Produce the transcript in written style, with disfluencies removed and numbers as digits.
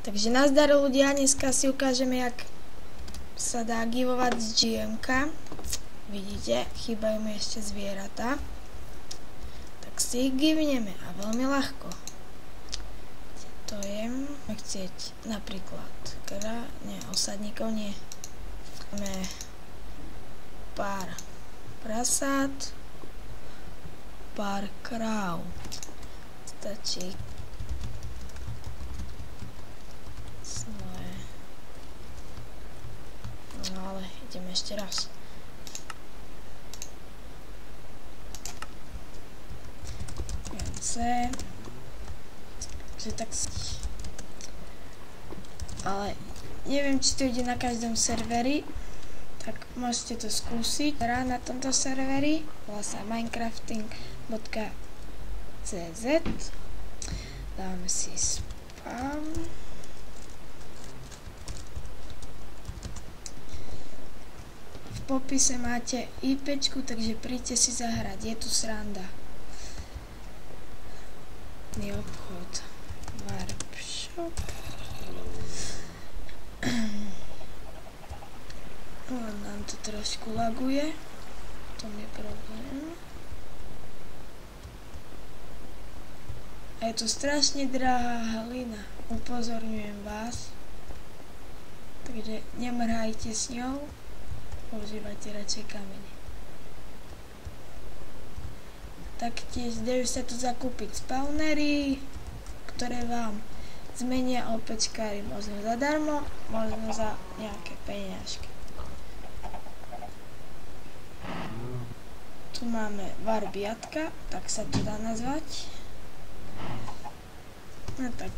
Takže nazdar ľudia, dneska si ukážeme, jak sa dá givovať z GM-ka. Vidíte, chýbajú mi ešte zvieratá. Tak si ich givneme a veľmi ľahko. To je, chcieť napríklad osadníkov nie. Máme pár prasát, pár kráv. Stačí no ale ideme ešte raz. Viacej. Takže tak... Ale neviem, či to ide na každom serveri, tak môžete to skúsiť. Na tomto serveri volá sa minecrafting.cz. Dáme si spam. V popise máte IPčku, takže príďte si zahrať, je tu sranda. Je obchod. Warpshop. Nám to trošku laguje. To je problém. A je to strašne drahá hlina. Upozorňujem vás. Takže nemrhajte s ňou. Používajte radšej kamene. Taktiež dajú sa tu zakúpiť spawnery, ktoré vám zmenia opäčkári možno zadarmo, možno za nejaké peniažky. Tu máme warbiatka, tak sa to dá nazvať. No tak.